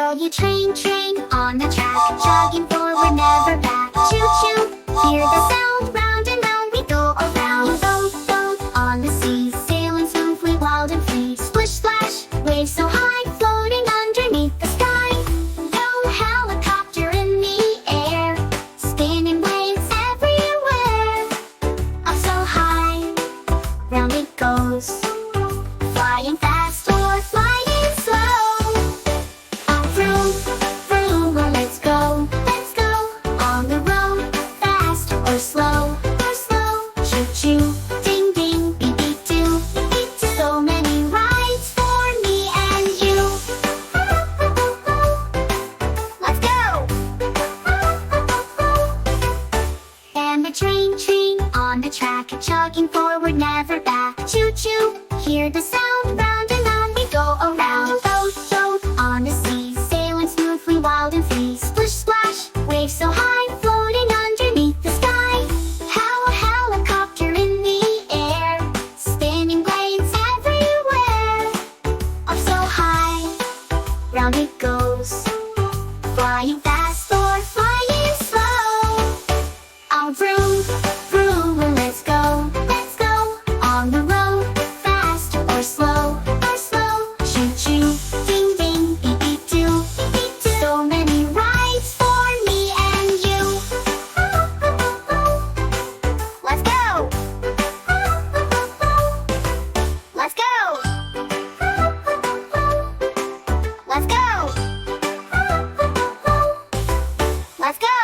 go, you train, train on the track, chugging forward, never back. Choo choo, hear the sound, round and round we go around. You boat, boat on the sea, sailing smoothly, wild and free. Splish splash, waves so high, floating underneath the sky. No helicopter in the air, spinning waves everywhere. Up so high, round it goes, flying fast or flying slow. Vroom, vroom, well, let's go, on the road, fast or slow, choo choo, ding ding, beep beep doo, so many rides for me and you. Let's go! And the train, train on the track, chugging forward, never back. Choo choo, hear the sound, round and round we go around. Boat, boat on the sea, sailing smoothly, wild and free. Splish splash, waves so high, floating underneath the sky. How a helicopter in the air, spinning blades everywhere. Up so high, round it goes, flying fast or flying slow. Oh, vroom, vroom, well, let's go, on the road, fast or slow, choo choo, ding ding, beep beep doo, so many rides for me and you. Let's go! Let's go! Let's go! Let's go!